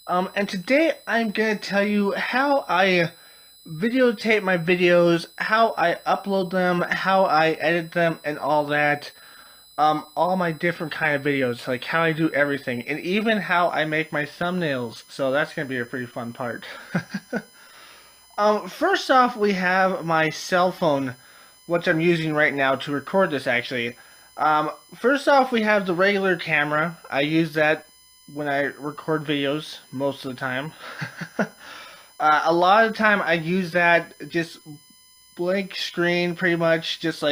And today I'm going to tell you how I videotape my videos, how I upload them, how I edit them, and all that. All my different kind of videos, like how I do everything, and even how I make my thumbnails. So that's going to be a pretty fun part. First off, we have my cell phone, which I'm using right now to record this actually. First off, we have the regular camera. I use that when I record videos most of the time. A lot of the time I use that just blank screen pretty much, just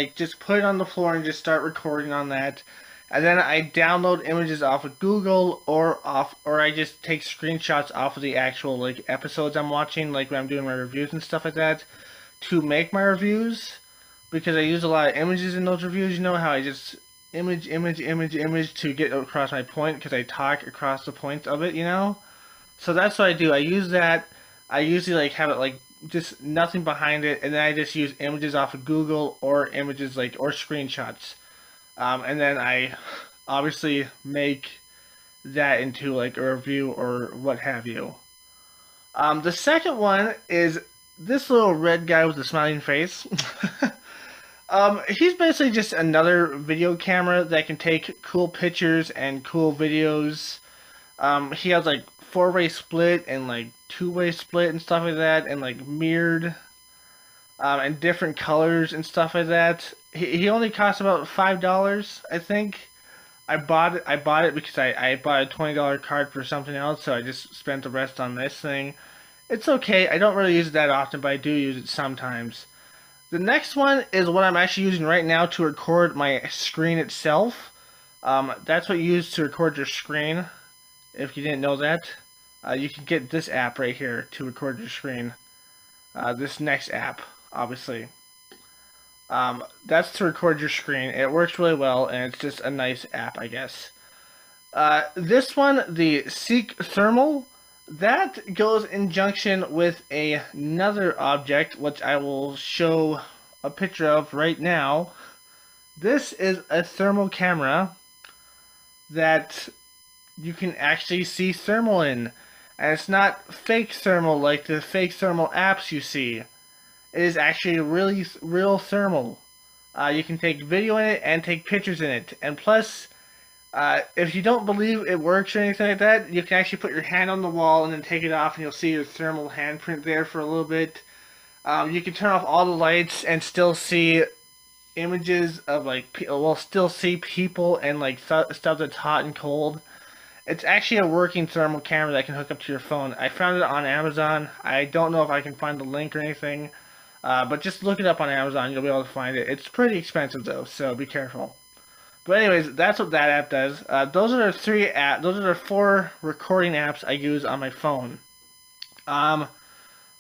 put it on the floor and just start recording on that. And then I download images off of Google or I just take screenshots off of the actual like episodes I'm watching, like when I'm doing my reviews and stuff like that, to make my reviews because I use a lot of images in those reviews. You know how I just image to get across my point because I talk across the points of it, you know? So that's what I do. I use that. I usually like have it like just nothing behind it, and then I just use images off of Google or images like or screenshots. And then I obviously make that into like a review or what have you. The second one is this little red guy with the smiling face. He's basically just another video camera that can take cool pictures and cool videos. He has like four-way split and like two-way split and stuff like that, and like mirrored, and different colors and stuff like that. He only costs about $5, I think. I bought it because I bought a $20 card for something else, so I just spent the rest on this thing. It's okay. I don't really use it that often, but I do use it sometimes. The next one is what I'm actually using right now to record my screen itself. That's what you use to record your screen. If you didn't know that, you can get this app right here to record your screen. This next app, obviously. That's to record your screen. It works really well, and it's just a nice app, I guess. This one, the Seek Thermal, that goes in junction with another object, which I will show a picture of right now. This is a thermal camera that you can actually see thermal in. And it's not fake thermal like the fake thermal apps you see. It is actually really real thermal. You can take video in it and take pictures in it. And plus, if you don't believe it works or anything like that, you can actually put your hand on the wall and then take it off and you'll see your thermal handprint there for a little bit. You can turn off all the lights and still see images of like, well, still see people and like stuff that's hot and cold. It's actually a working thermal camera that can hook up to your phone. I found it on Amazon. I don't know if I can find the link or anything, but just look it up on Amazon. You'll be able to find it. It's pretty expensive though, so be careful. But anyways, that's what that app does. Those are the three apps. Those are the four recording apps I use on my phone. The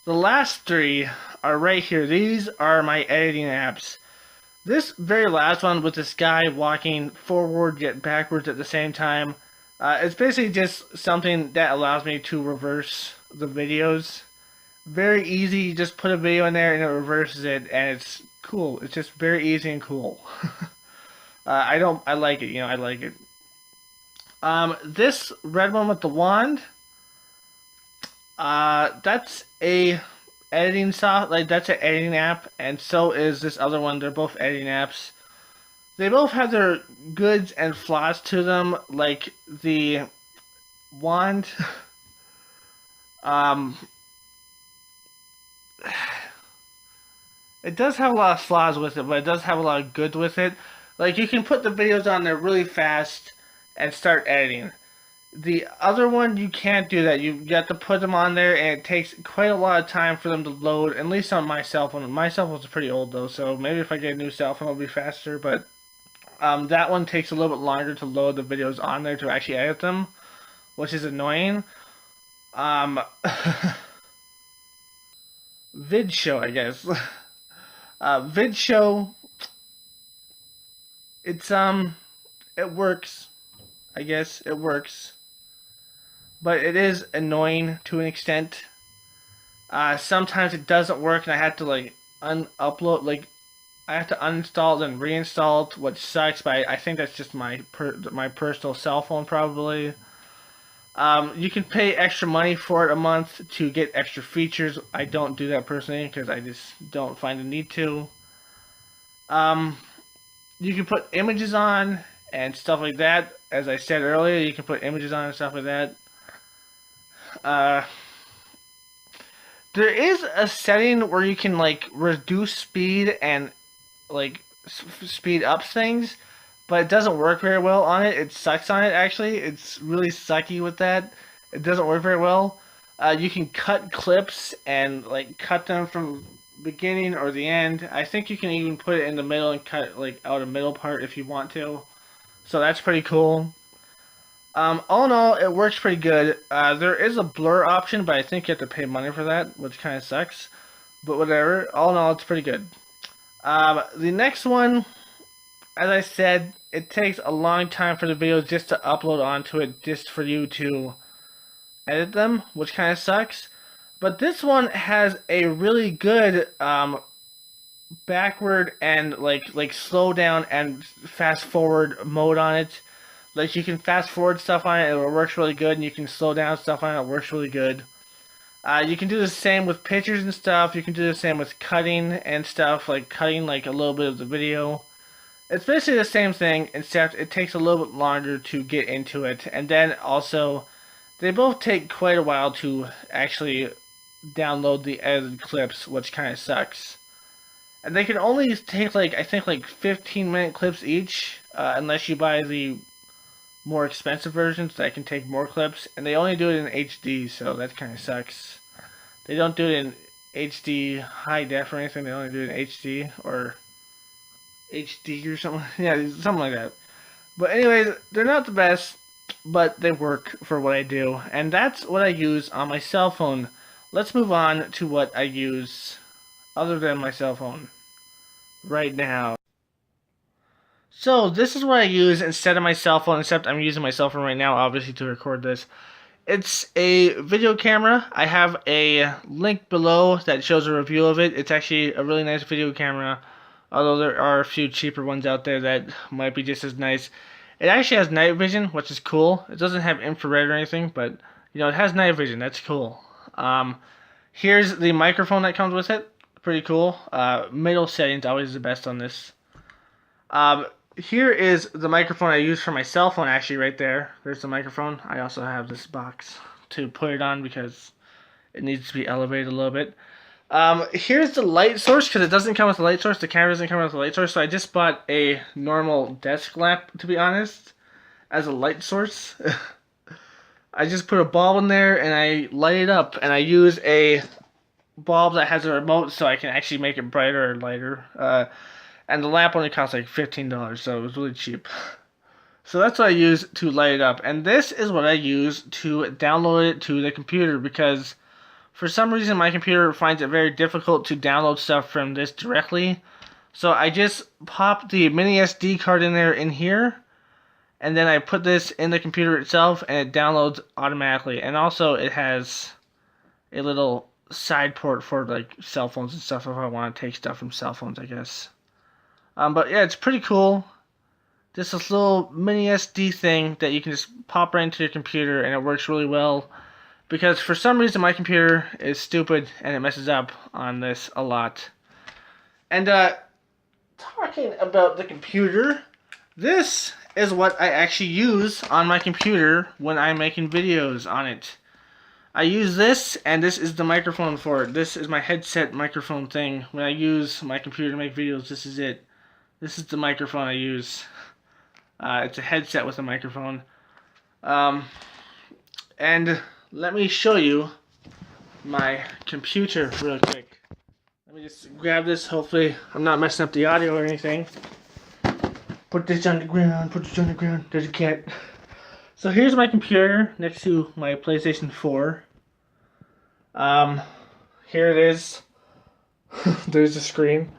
last three are right here. These are my editing apps. This very last one with this guy walking forward yet backwards at the same time. It's basically just something that allows me to reverse the videos. Very easy, you just put a video in there and it reverses it, and it's cool. It's just very easy and cool. I like it, I like it. This red one with the wand, that's a editing that's an editing app, and so is this other one. They're both editing apps. They both have their goods and flaws to them, like the wand. um, it does have a lot of flaws with it, but it does have a lot of goods with it. Like, you can put the videos on there really fast and start editing. The other one, you can't do that. You have to put them on there, and it takes quite a lot of time for them to load, at least on my cell phone. My cell phone's pretty old, though, so maybe if I get a new cell phone, it'll be faster, but that one takes a little bit longer to load the videos on there to actually edit them, which is annoying. VidShow, I guess. VidShow, it works. I guess it works. But it is annoying to an extent. Sometimes it doesn't work and I have to like upload, like I have to uninstall it and reinstall it, which sucks, but I think that's just my personal cell phone probably. You can pay extra money for it a month to get extra features. I don't do that personally because I just don't find the need to. Um, you can put images on and stuff like that. As I said earlier, you can put images on and stuff like that. Uh, there is a setting where you can like reduce speed and like speed up things, but it doesn't work very well on it. It sucks on it actually. It's really sucky with that. It doesn't work very well. You can cut clips and like cut them from beginning or the end. I think you can even put it in the middle and cut like out a middle part if you want to. So that's pretty cool. All in all, it works pretty good. There is a blur option, but I think you have to pay money for that, which kind of sucks. But whatever. All in all, it's pretty good. The next one, as I said, it takes a long time for the videos just to upload onto it, just for you to edit them, which kind of sucks. But this one has a really good backward and like slow down and fast forward mode on it. Like you can fast forward stuff on it, it works really good, and you can slow down stuff on it, it works really good. You can do the same with pictures and stuff. You can do the same with cutting and stuff, like cutting like a little bit of the video. It's basically the same thing, except it takes a little bit longer to get into it. And then also, they both take quite a while to actually download the edited clips, which kind of sucks. And they can only take like, I think like 15-minute clips each, unless you buy the more expensive versions that can take more clips, and they only do it in HD, so that kind of sucks. They don't do it in HD high def or anything. They only do it in HD or HD or something. Yeah, something like that. But anyways, they're not the best, but they work for what I do, and that's what I use on my cell phone. Let's move on to what I use other than my cell phone right now. So this is what I use instead of my cell phone, except I'm using my cell phone right now, obviously, to record this. It's a video camera. I have a link below that shows a review of it. It's actually a really nice video camera, although there are a few cheaper ones out there that might be just as nice. It actually has night vision, which is cool. It doesn't have infrared or anything, but you know, it has night vision. That's cool. Here's the microphone that comes with it. Pretty cool. Middle setting's always the best on this. Here is the microphone I use for my cell phone, actually, right there. There's the microphone. I also have this box to put it on because it needs to be elevated a little bit. Here's the light source, because it doesn't come with a light source. The camera doesn't come with a light source, so I just bought a normal desk lamp, to be honest, as a light source. I just put a bulb in there, and I light it up, and I use a bulb that has a remote so I can actually make it brighter or lighter. And the lamp only costs like $15, so it was really cheap. So that's what I use to light it up. And this is what I use to download it to the computer, because for some reason my computer finds it very difficult to download stuff from this directly. So I just pop the mini SD card in there in here, and then I put this in the computer itself, and it downloads automatically. And also it has a little side port for like cell phones and stuff if I want to take stuff from cell phones, I guess. But yeah, it's pretty cool. Just this little mini SD thing that you can just pop right into your computer, and it works really well. Because for some reason my computer is stupid and it messes up on this a lot. And talking about the computer, this is what I actually use on my computer when I'm making videos on it. I use this, and this is the microphone for it. This is my headset microphone thing. When I use my computer to make videos, this is it. This is the microphone I use. It's a headset with a microphone. And let me show you my computer real quick. Let me just grab this. Hopefully I'm not messing up the audio or anything. Put this on the ground. Put this on the ground. There's a cat. So here's my computer next to my PlayStation 4. Here it is. There's the screen.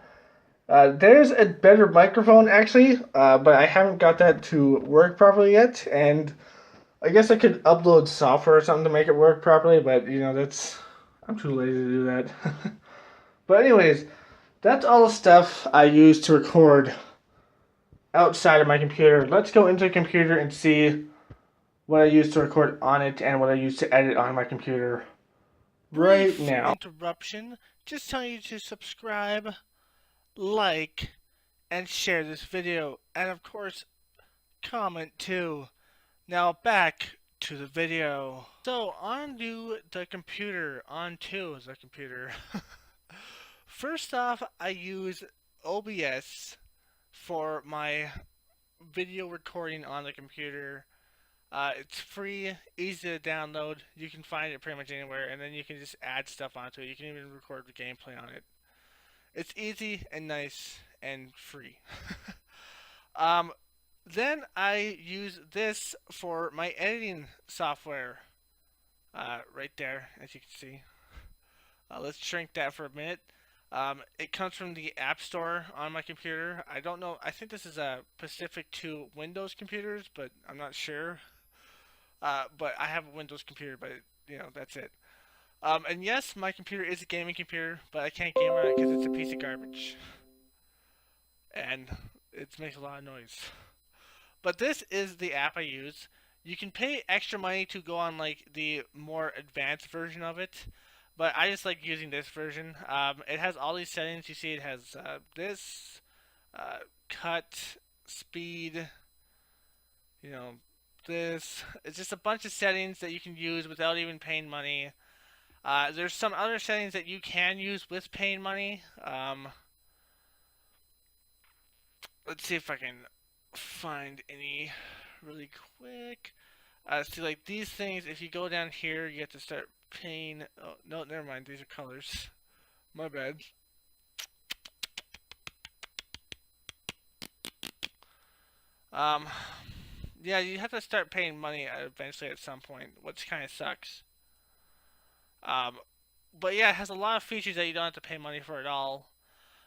There's a better microphone, actually, but I haven't got that to work properly yet, and I guess I could upload software or something to make it work properly, but, you know, I'm too lazy to do that. But anyways, that's all the stuff I use to record outside of my computer. Let's go into the computer and see what I use to record on it and what I use to edit on my computer right now. Interruption. Just telling you to subscribe, like, and share this video. And of course, comment too. Now back to the video. So onto the computer. First off, I use OBS for my video recording on the computer. It's free, easy to download. You can find it pretty much anywhere, and then you can just add stuff onto it. You can even record the gameplay on it. It's easy and nice and free. um, then I use this for my editing software. Right there, as you can see. Let's shrink that for a minute. It comes from the App Store on my computer. I don't know. I think this is specific to Windows computers, but I'm not sure. But I have a Windows computer, but that's it. And yes, my computer is a gaming computer, but I can't game on it because it's a piece of garbage. And it makes a lot of noise. But this is the app I use. You can pay extra money to go on like the more advanced version of it, but I just like using this version. It has all these settings. You see it has this, cut, speed, this. It's just a bunch of settings that you can use without even paying money. There's some other settings that you can use with paying money. Let's see if I can find any really quick. See, like these things, if you go down here, you have to start paying. Oh, no, never mind. These are colors. My bad. Yeah, you have to start paying money eventually at some point, which kind of sucks. But yeah, it has a lot of features that you don't have to pay money for at all.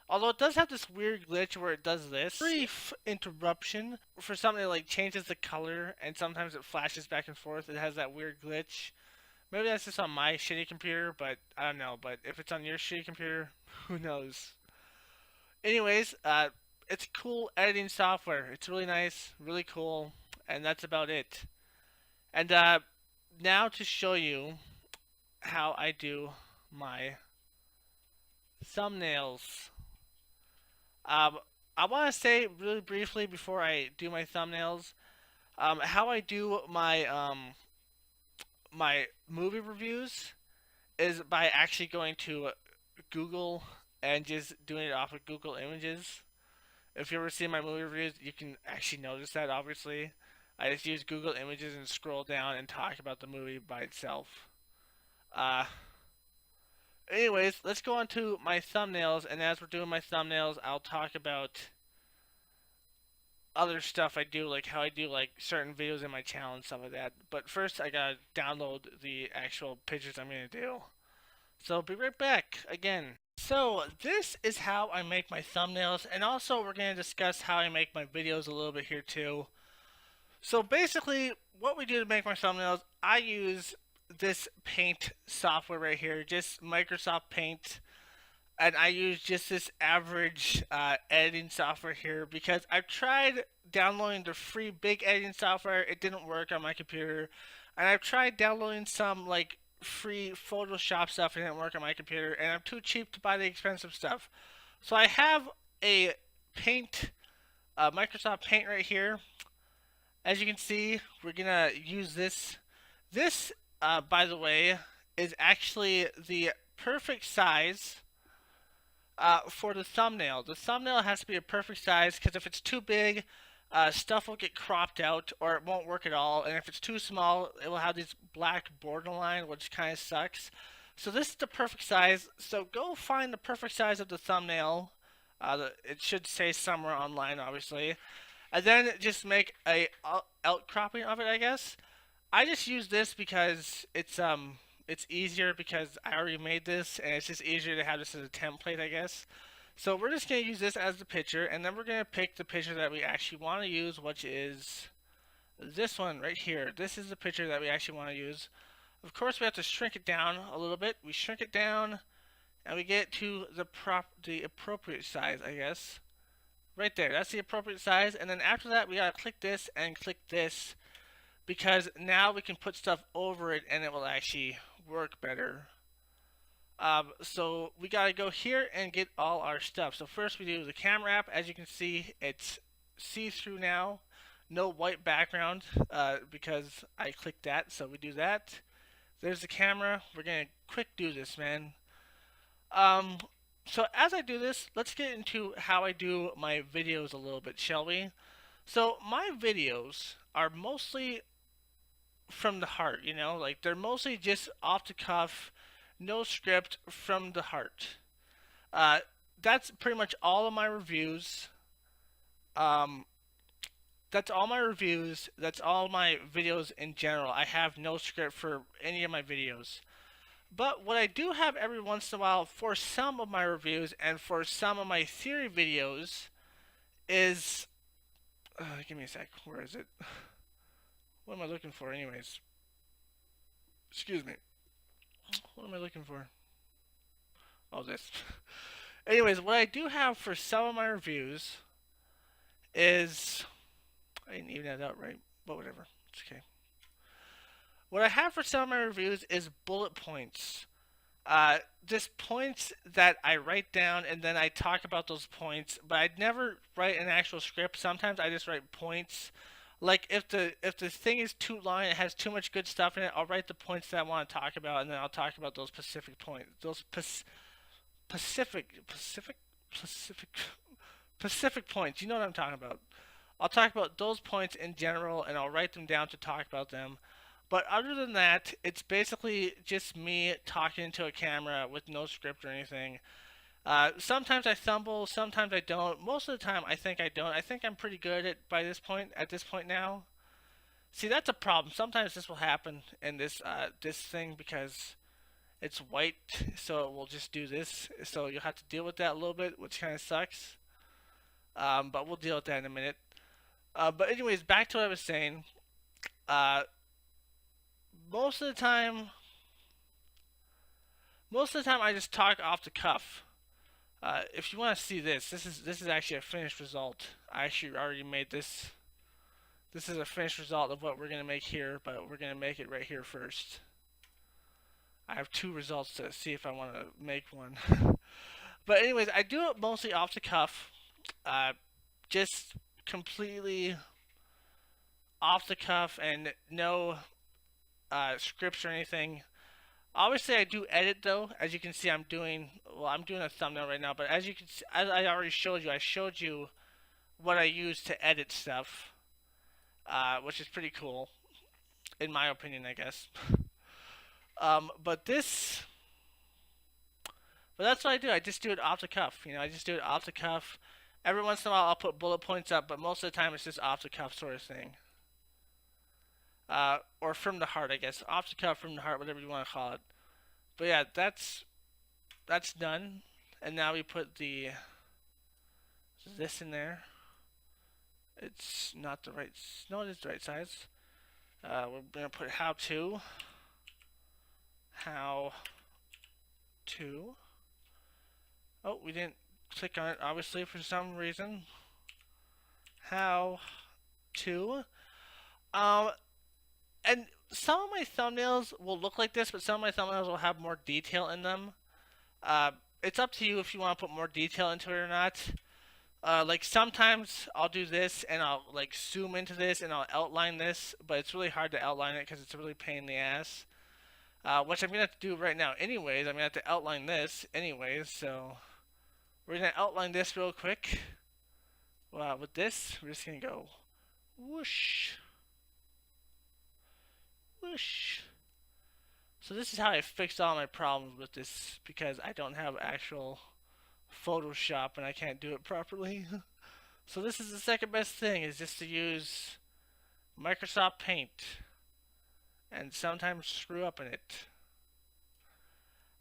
Although it does have this weird glitch where it does this. Brief interruption. For something that like changes the color and sometimes it flashes back and forth. It has that weird glitch. Maybe that's just on my shitty computer, but I don't know. But if it's on your shitty computer, who knows? Anyways, it's cool editing software. It's really nice, really cool, and that's about it. And now to show you how I do my thumbnails. I want to say really briefly before I do my thumbnails, how I do my my movie reviews is by actually going to Google and just doing it off of Google Images. If you ever see my movie reviews, you can actually notice that. Obviously, I just use Google Images and scroll down and talk about the movie by itself. Anyways, let's go on to my thumbnails, and as we're doing my thumbnails, I'll talk about other stuff I do, like how I do like certain videos in my channel and stuff like that. But first, I gotta download the actual pictures I'm gonna do. So, be right back again. So, this is how I make my thumbnails, and also we're gonna discuss how I make my videos a little bit here too. So, basically, what we do to make my thumbnails, I use this Paint software right here, just Microsoft Paint, and I use just this average editing software here because I've tried downloading the free big editing software. It didn't work on my computer, and I've tried downloading some like free Photoshop stuff. It didn't work on my computer, and I'm too cheap to buy the expensive stuff. So I have a Paint, Microsoft Paint right here. As you can see, we're gonna use this. This by the way, is actually the perfect size for the thumbnail. The thumbnail has to be a perfect size because if it's too big, stuff will get cropped out or it won't work at all. And if it's too small, it will have this black borderline, which kind of sucks. So this is the perfect size. So go find the perfect size of the thumbnail. It should say somewhere online, obviously. And then just make a outcropping of it, I guess. I just use this because it's easier because I already made this and it's just easier to have this as a template, I guess. So we're just going to use this as the picture, and then we're going to pick the picture that we actually want to use, which is this one right here. This is the picture that we actually want to use. Of course, we have to shrink it down a little bit. We shrink it down and we get to the appropriate size, I guess. Right there, that's the appropriate size. And then after that, we got to click this and click this. because now we can put stuff over it and it will actually work better. So we gotta go here and get all our stuff. So first we do the camera app. As you can see, it's see-through now. No white background because I clicked that. So we do that. There's the camera. We're gonna quick do this, man. Um, so as I do this, let's get into how I do my videos a little bit, shall we? So my videos are mostly from the heart, you know, like they're mostly just off the cuff, no script, from the heart. Uh, that's pretty much all of my reviews. Um, that's all my reviews. That's all my videos in general. I have no script for any of my videos. But what I do have every once in a while for some of my reviews and for some of my theory videos is. Give me a sec. Where is it? What am I looking for, anyways? Excuse me. What am I looking for? Oh, this. Anyways, what I do have for some of my reviews is. I didn't even add that right, but whatever. It's okay. What I have for some of my reviews is bullet points. Just points that I write down and then I talk about those points, but I'd never write an actual script. Sometimes I just write points. Like if the thing is too long and it has too much good stuff in it, I'll write the points that I want to talk about and then I'll talk about those specific points. Those Pacific points. You know what I'm talking about. I'll talk about those points in general and I'll write them down to talk about them. But other than that, it's basically just me talking to a camera with no script or anything. Sometimes I stumble, sometimes I don't. Most of the time, I think I don't. I think I'm pretty good at this point now. See, that's a problem. Sometimes this will happen in this thing because it's white, so it will just do this. So you'll have to deal with that a little bit, which kind of sucks. But we'll deal with that in a minute. But anyways, back to what I was saying. Uh, most of the time, I just talk off the cuff. If you want to see this, this is actually a finished result. I actually already made this. This is a finished result of what we're gonna make here, but we're gonna make it right here first. I have two results to see if I want to make one. But anyways, I do it mostly off the cuff. Just completely off the cuff and no scripts or anything. Obviously, I do edit though. As you can see, I'm doing a thumbnail right now. But as you can see, as I already showed you, I showed you what I use to edit stuff, which is pretty cool, in my opinion, I guess. But that's what I do. I just do it off the cuff. You know, I just do it off the cuff. Every once in a while, I'll put bullet points up, but most of the time, it's just off the cuff sort of thing. Or from the heart, I guess. Off the cuff, from the heart, whatever you want to call it. But yeah, that's done. And now we put this in there. It's not the right. No, it is the right size. We're gonna put how to. Oh, we didn't click on it, obviously, for some reason. How to. And some of my thumbnails will look like this, but some of my thumbnails will have more detail in them. It's up to you if you want to put more detail into it or not. Like sometimes I'll do this and I'll like zoom into this and I'll outline this, but it's really hard to outline it because it's a really pain in the ass. Which I'm gonna have to do right now anyways. I'm gonna have to outline this anyways, so we're gonna outline this real quick. With this, we're just gonna go whoosh, whoosh. So this is how I fixed all my problems with this because I don't have actual Photoshop and I can't do it properly. So this is the second best thing, is just to use Microsoft Paint and sometimes screw up in it.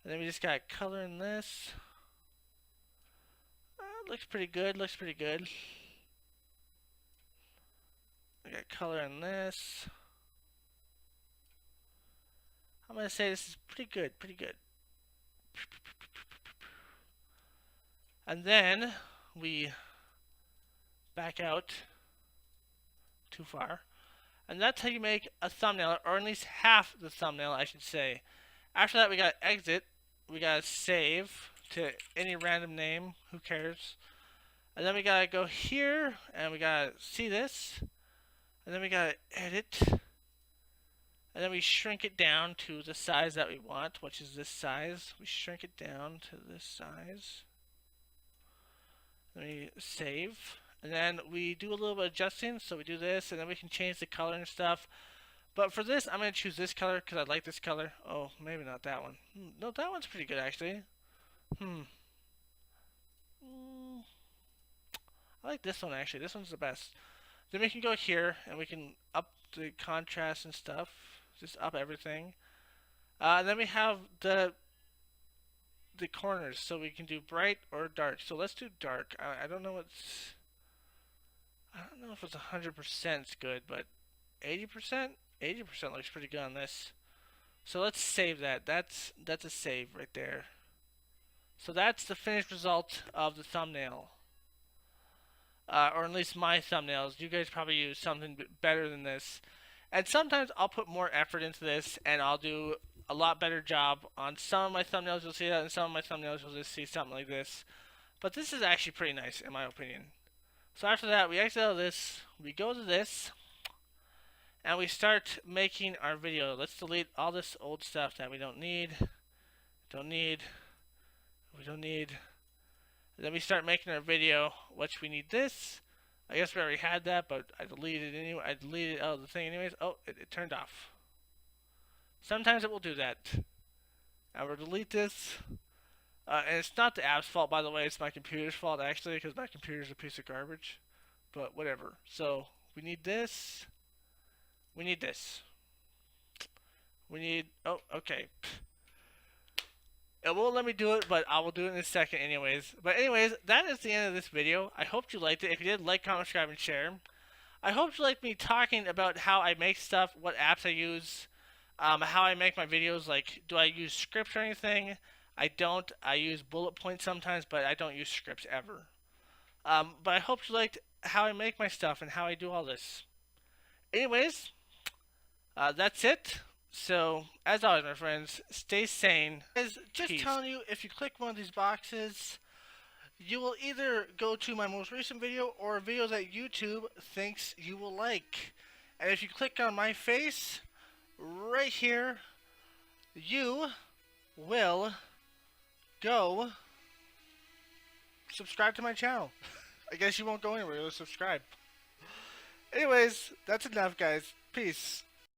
And then we just got color in this. Looks pretty good, looks pretty good. We got color in this. I'm gonna say this is pretty good, pretty good. And then we back out too far. And that's how you make a thumbnail, or at least half the thumbnail, I should say. After that, we gotta exit. We gotta save to any random name. Who cares? And then we gotta go here, and we gotta see this. And then we gotta edit. And then we shrink it down to the size that we want, which is this size. We shrink it down to this size. Then we save. And then we do a little bit of adjusting. So we do this, and then we can change the color and stuff. But for this, I'm going to choose this color because I like this color. Oh, maybe not that one. No, that one's pretty good, actually. I like this one, actually. This one's the best. Then we can go here, and we can up the contrast and stuff. Just up everything. And then we have the corners, so we can do bright or dark. So let's do dark. I don't know what's... I don't know if it's 100% good, but 80%? 80% looks pretty good on this. So let's save that. That's a save right there. So that's the finished result of the thumbnail. Or at least my thumbnails. You guys probably use something better than this. And sometimes I'll put more effort into this, and I'll do a lot better job on some of my thumbnails. You'll see that, and some of my thumbnails you'll just see something like this. But this is actually pretty nice, in my opinion. So after that, we exit out of this. We go to this. And we start making our video. Let's delete all this old stuff that we don't need. We don't need. And then we start making our video, which we need this. I guess we already had that, but I deleted it anyway. I deleted out of the thing anyways. Oh, it turned off. Sometimes it will do that. Now we'll delete this. And it's not the app's fault, by the way. It's my computer's fault, actually, because my computer's a piece of garbage. But whatever. So we need this. We need this. We need... Oh, okay. It won't let me do it, but I will do it in a second anyways. But anyways, that is the end of this video. I hope you liked it. If you did, like, comment, subscribe, and share. I hope you liked me talking about how I make stuff, what apps I use, how I make my videos. Like, do I use scripts or anything? I don't. I use bullet points sometimes, but I don't use scripts ever. But I hope you liked how I make my stuff and how I do all this. Anyways... that's it. So, as always, my friends, stay sane. Just peace. Telling you, if you click one of these boxes, you will either go to my most recent video or a video that YouTube thinks you will like. And if you click on my face, right here, you will go subscribe to my channel. I guess you won't go anywhere, you'll subscribe. Anyways, that's enough, guys. Peace.